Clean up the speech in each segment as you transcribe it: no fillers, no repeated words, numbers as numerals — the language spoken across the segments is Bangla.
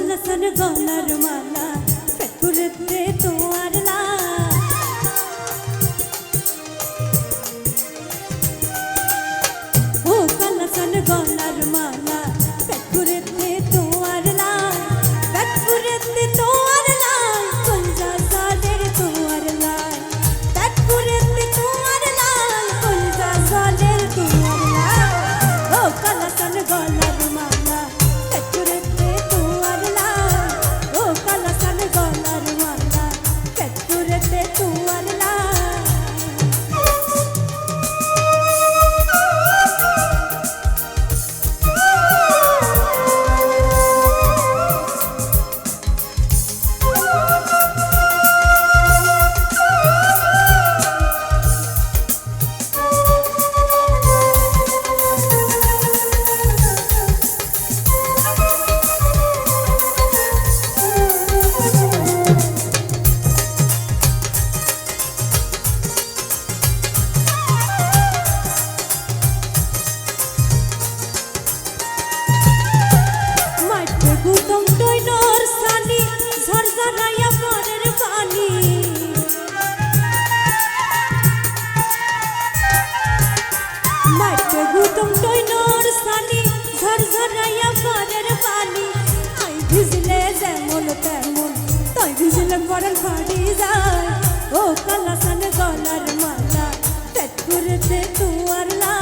लसन गलार माला पेटुरेते तोआर ला ओ लसन गलार माला पेटुरेते तोआर ला पेटुरेते तोआर ला कुंजा सालेर तोआर ला पेटुरेते तोआर ला कुंजा सालेर तोआर ला ओ लसन गलार माला पेटुरेते तोआर ला ओ लसन गलार माला पेटुरेते तोआर ला ओ लसन गलार माला पेटुरेते तोआर ला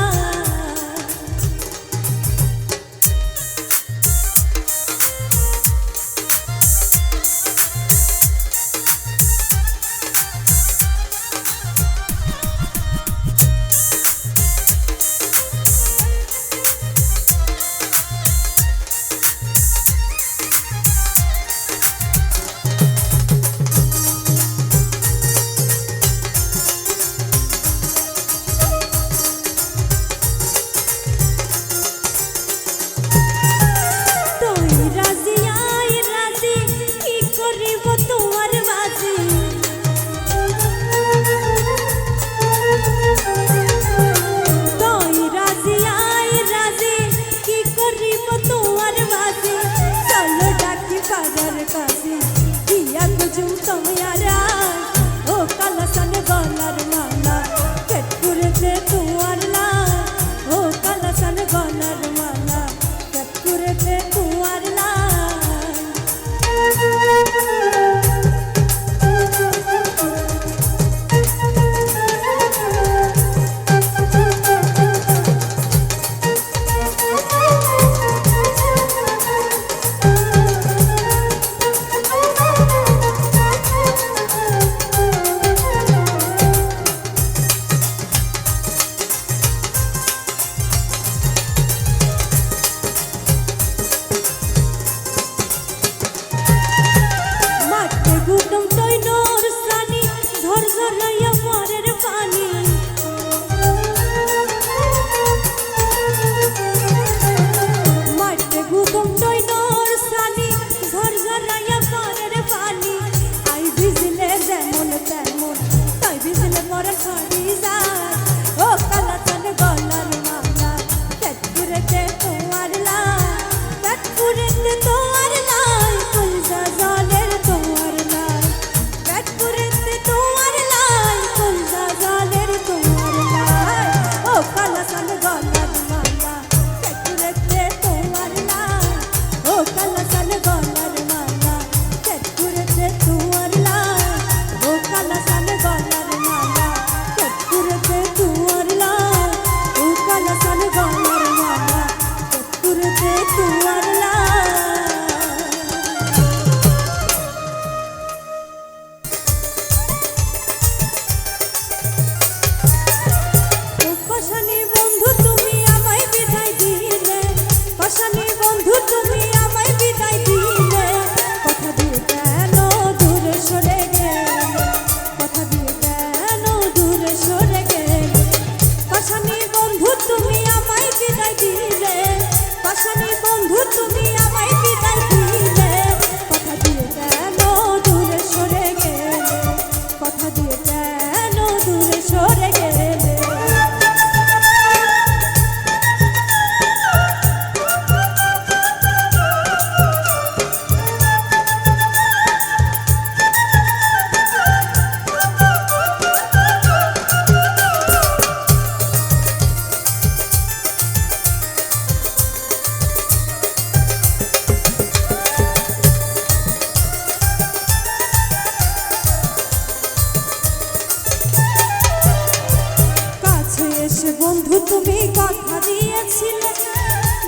তুমি কথা দিয়েছিলে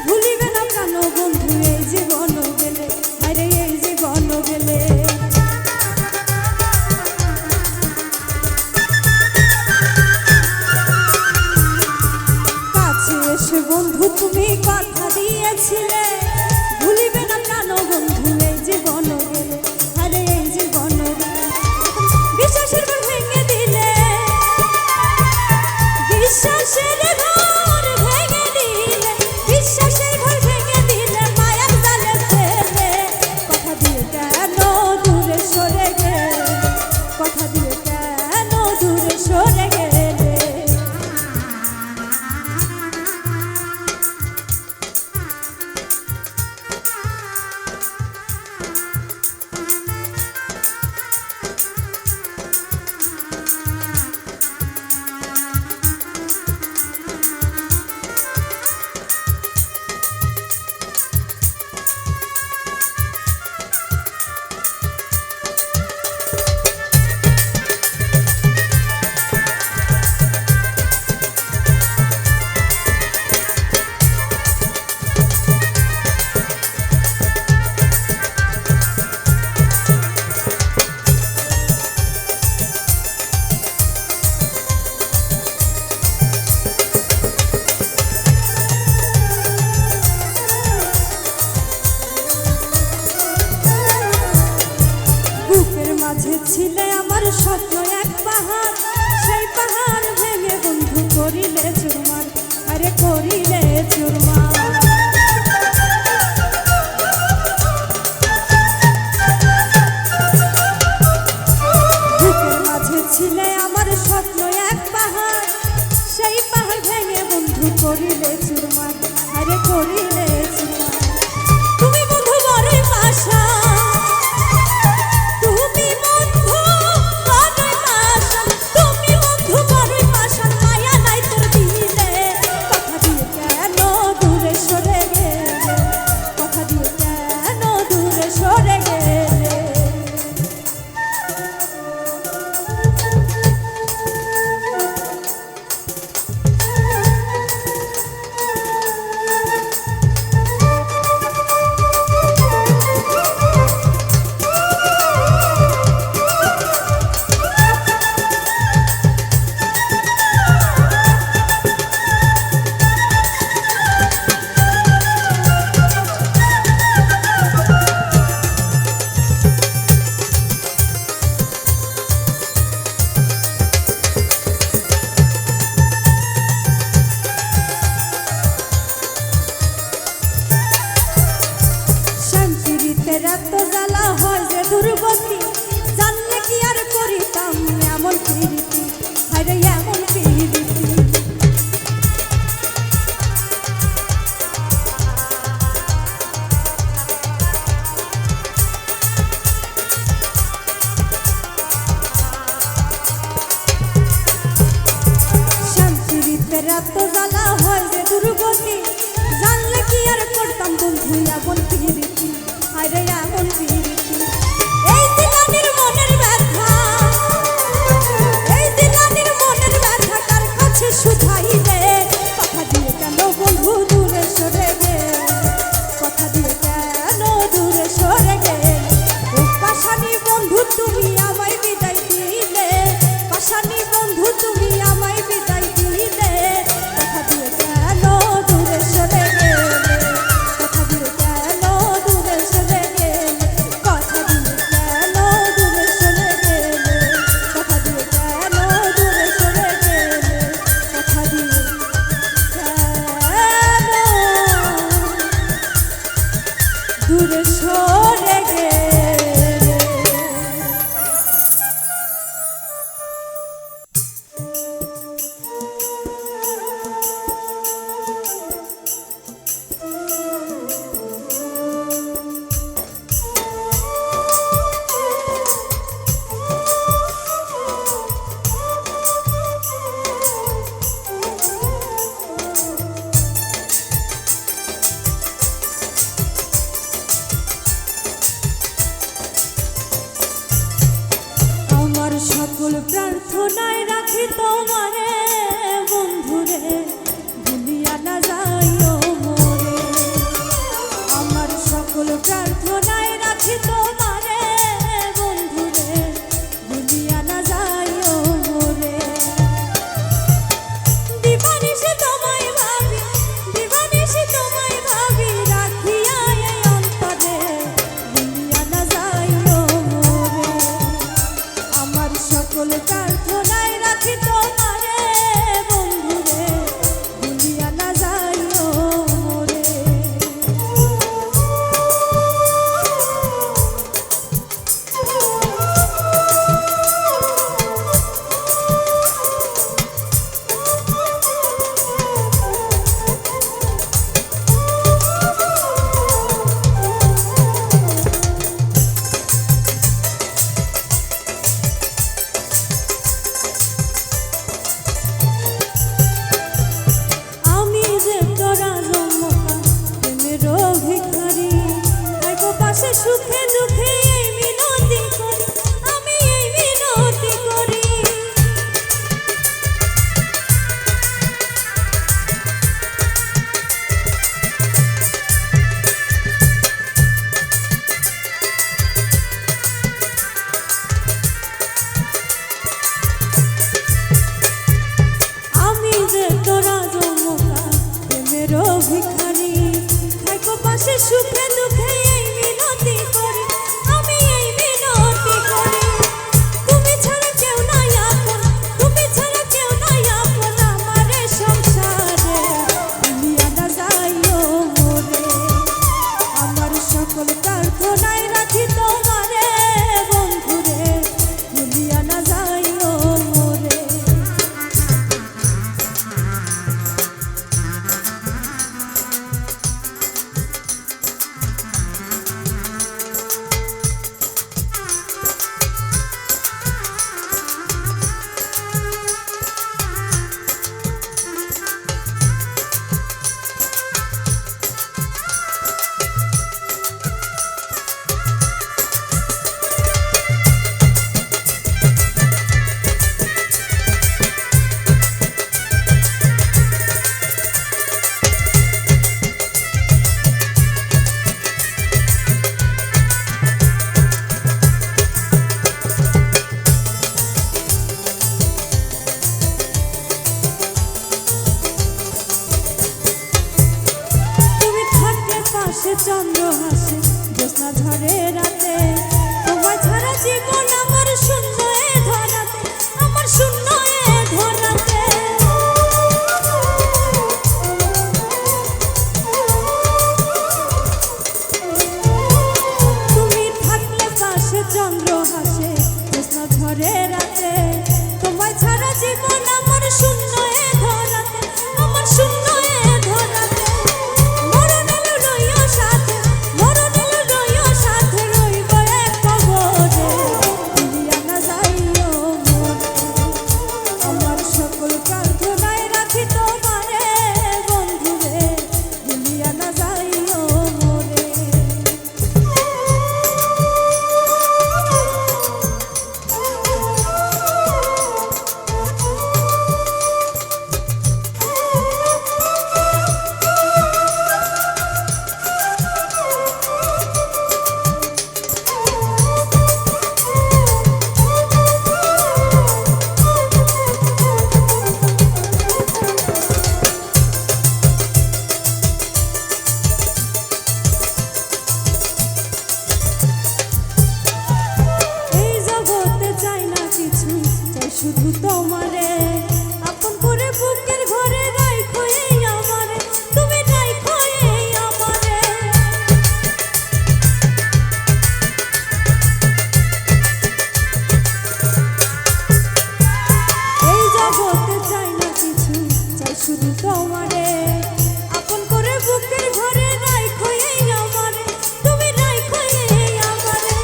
ভুলিবে না কেন বন্ধু এই জীবন গেলে, আরে এই জীবন গেলে। কাছে এসে বন্ধু তুমি কথা দিয়েছিলে ভুলিবে না কেন বন্ধু এই জীবন গেলে, আরে এই জীবন গেলে। বিশ্বাসের ঘর ভেঙে দিলে, বিশ্বাসের ঘর ভেঙে দিলে, বিশ্বাসের ঘর ভেঙে দিলে, মায়ার জালে ফেলে। কথা দিয়ে কেন দূরে সরে গেলে, কথা দিয়ে কেন দূরে সরে গেলে। মাঝে ছিলে আমার স্বপ্ন এক পাহাড়, সেই পাহাড় ভেঙে বন্ধু করিলে চুরমার, আরে করিলে চুরমার। বুকের মাঝে ছিলে আমার স্বপ্ন এক পাহাড়, সেই পাহাড় ভেঙে বন্ধু করিলে চুরমার, আরে করিলে চুরমার। তুমি বন্ধু বড়ই পাশা, এত জ্বালা হয় যে দুর্গতি, জানলে কি আর করিতাম এমন প্রীতি, আরে এমন প্রীতি। শান্তির এত জ্বালা হয় যে দুর্গতি, জানলে কি আর করতাম বন্ধু এমন প্রীতি, আরে এমন প্রীতি। এই দিলানির মনের ব্যথা, এই দিলানির মনের ব্যথা কার কাছে শুধাইলে। কথা দিয়ে কেন বন্ধু দূরে সরে গেলে, কথা দিয়ে কেন দূরে সরে গেলে। ও পাশানি বন্ধু তুমি আমায় বিদায় দিলে, পাশানি বন্ধু তুমি আমায় বিদায় দিলে। কথা দিয়ে কেন দূরে সরে গেলে, কথা দিয়ে কেন দূরে সরে গেলে, কথা দিয়ে কেন দূরে সরে গেলে, কথা দিয়ে কেন দূরে সরে গেলে, কথা দিয়ে কেন দূরে সরে গেলে। সকল প্রার্থনায় রাখি তোমারে বন্ধুরে, সকল প্রার্থনায় রাখি তোমারে বন্ধুরে ভুলিয়া না যাইও মোরে। সুখে দুঃখে এই মিনতি করি, আমি এই মিনতি করি। আমি যে তোরা জমকা প্রেমের ভিখারি, থাকো পাশে সুখে দুঃখে সকল প্রার্থনায় রাখি তোমারে বন্ধুরে ভুলিয়া না যাইও মোরে। চন্দ্র হাসে জ্যোৎস্না ঝরে রাতে, তোমায় ছাড়া জীবন আমার শূন্য এ ধরাতে, আমার শূন্য এ ধরাতে। তুমি থাকলে পাশে চন্দ্র হাসে জ্যোৎস্না ঝরে রাতে, তোমায় ছাড়া জীবন আমার শূন্য এ ধরাতে, আমার শূন্য এ ধরাতে। শুধু তোমারে আপন করে বুকের ঘরে রাখো এই আমারে, তুমি রাখো এই আমারে। এই জগতে চাই না কিছু, চাই শুধু তোমারে আপন করে বুকের ঘরে রাখো এই আমারে, তুমি রাখো এই আমারে।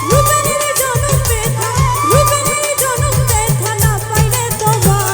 রূপের জনম ব্যথা, রূপের জনম ব্যথা না পাইলে তোমার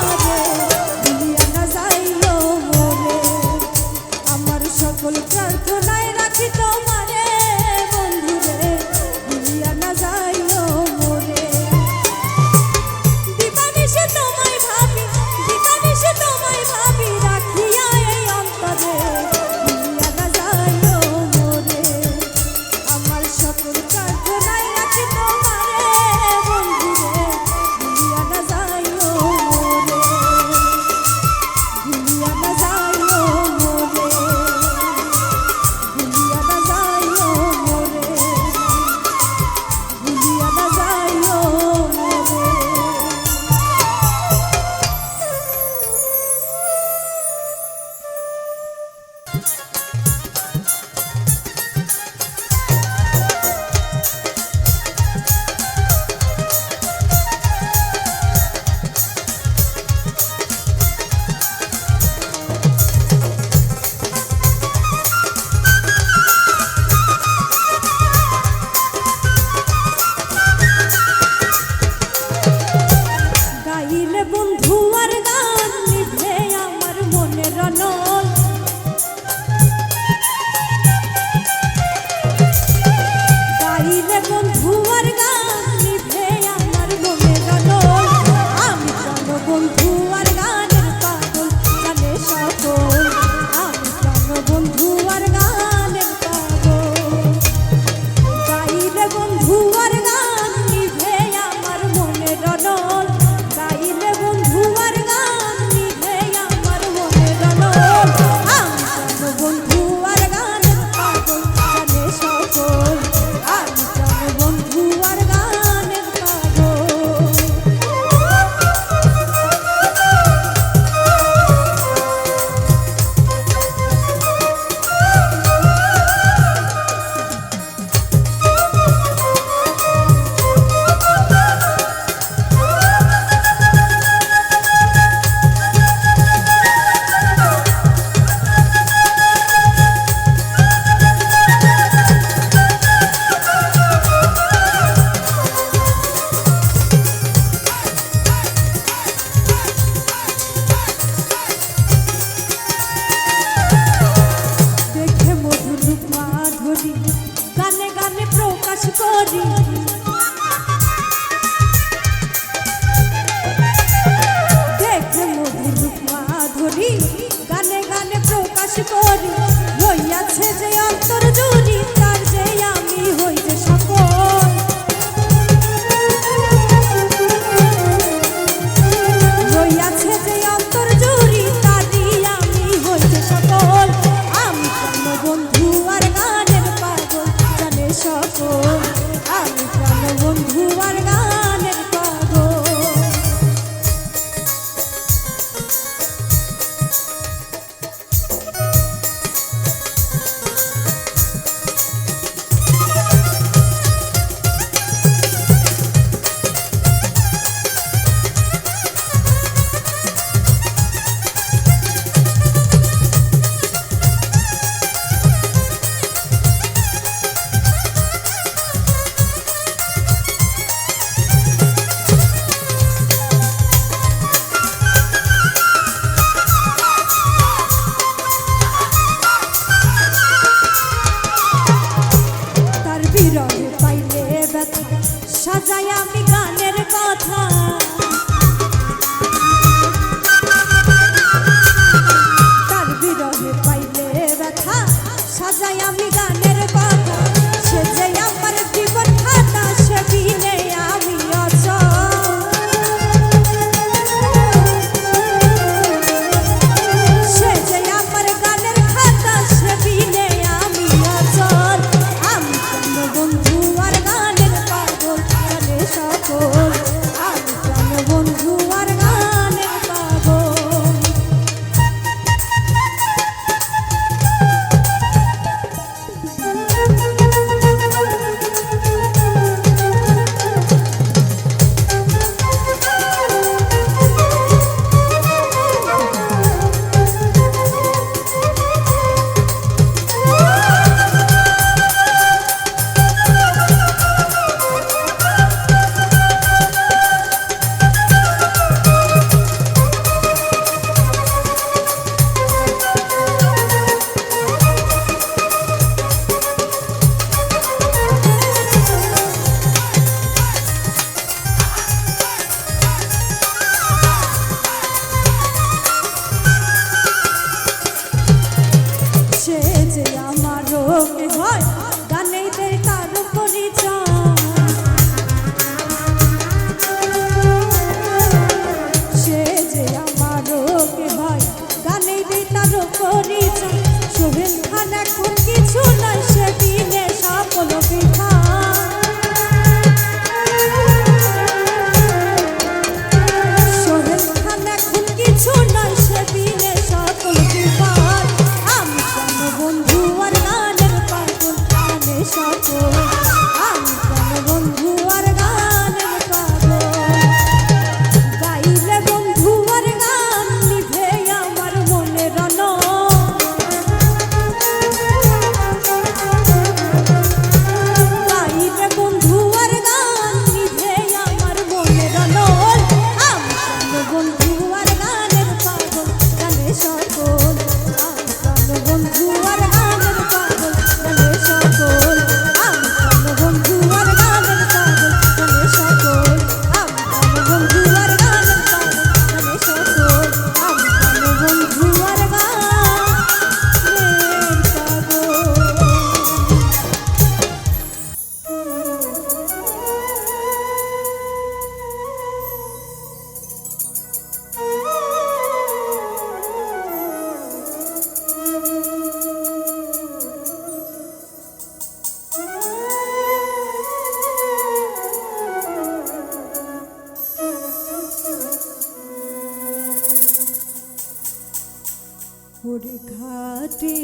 ওরে ঘাটে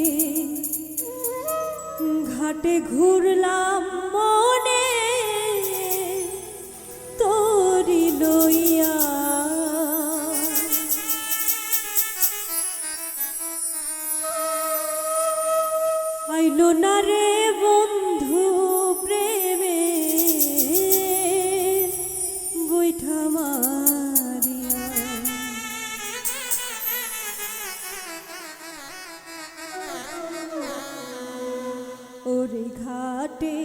ঘাটে ঘুরলাম মনে তোরি লইয়া, আইলো না রে বন্ধু প্রেমে বৈঠা মারিয়া। ওরে ঘাটে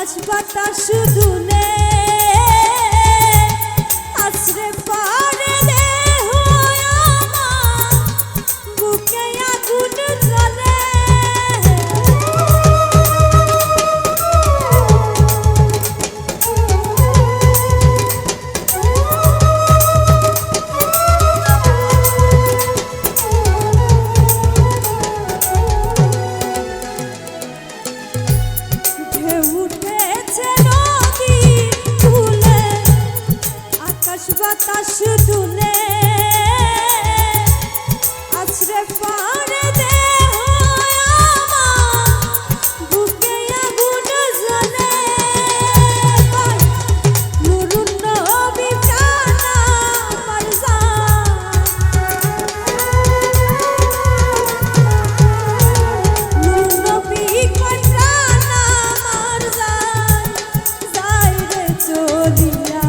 আকাশ বাতাস দুলে আছড়ে পড়ে দেহ আমার, বুকে আগুন জ্বলে। বাতাস দুলে আছড়ে পড়ে দেহ আমার, বুকে আগুন জ্বলে। নুরুন নবী প্রাণ আমার জান, নুরুন নবী কয় প্রাণ আমার জান, যাই রে চলিয়া।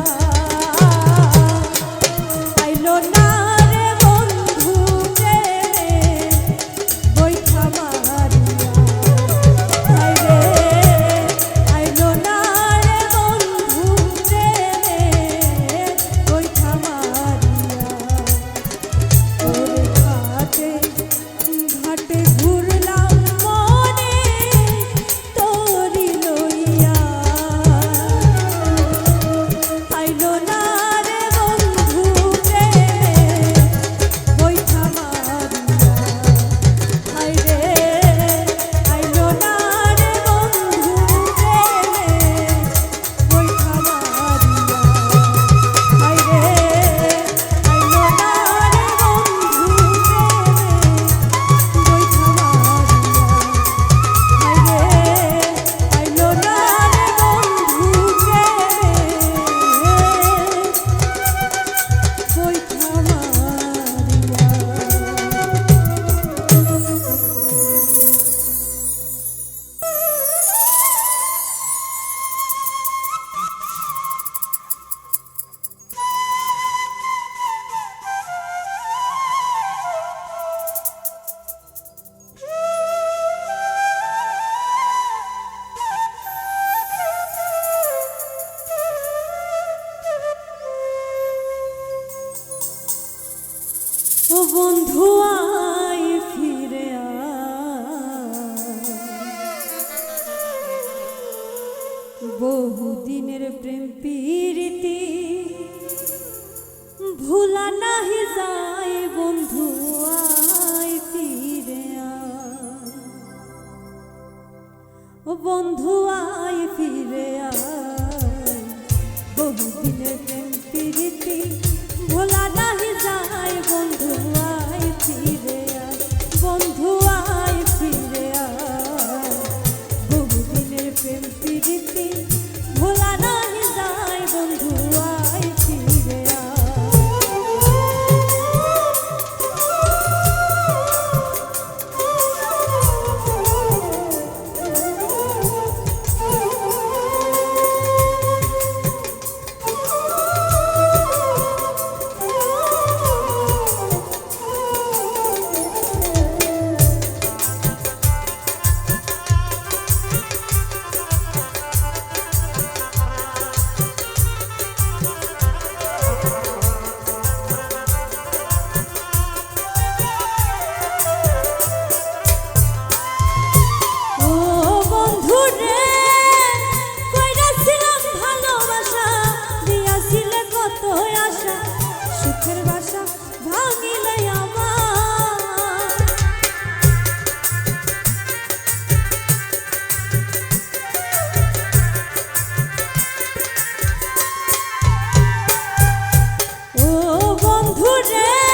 ও বন্ধু আয় ফিরে বহুদিনের প্রেম প্রীতি ভুলা নাহি যায়, বন্ধু আয় ফিরে ও বন্ধু আয় ফিরে বহুদিনের প্রেম প্রীতি ভোলা নাহি যায়, বন্ধু আয় ফিরে বন্ধু আয় ফিরে বহুদিনের প্রেম প্রীতি ভোলা নাহি যায়, বন্ধু আয় ফিরে রে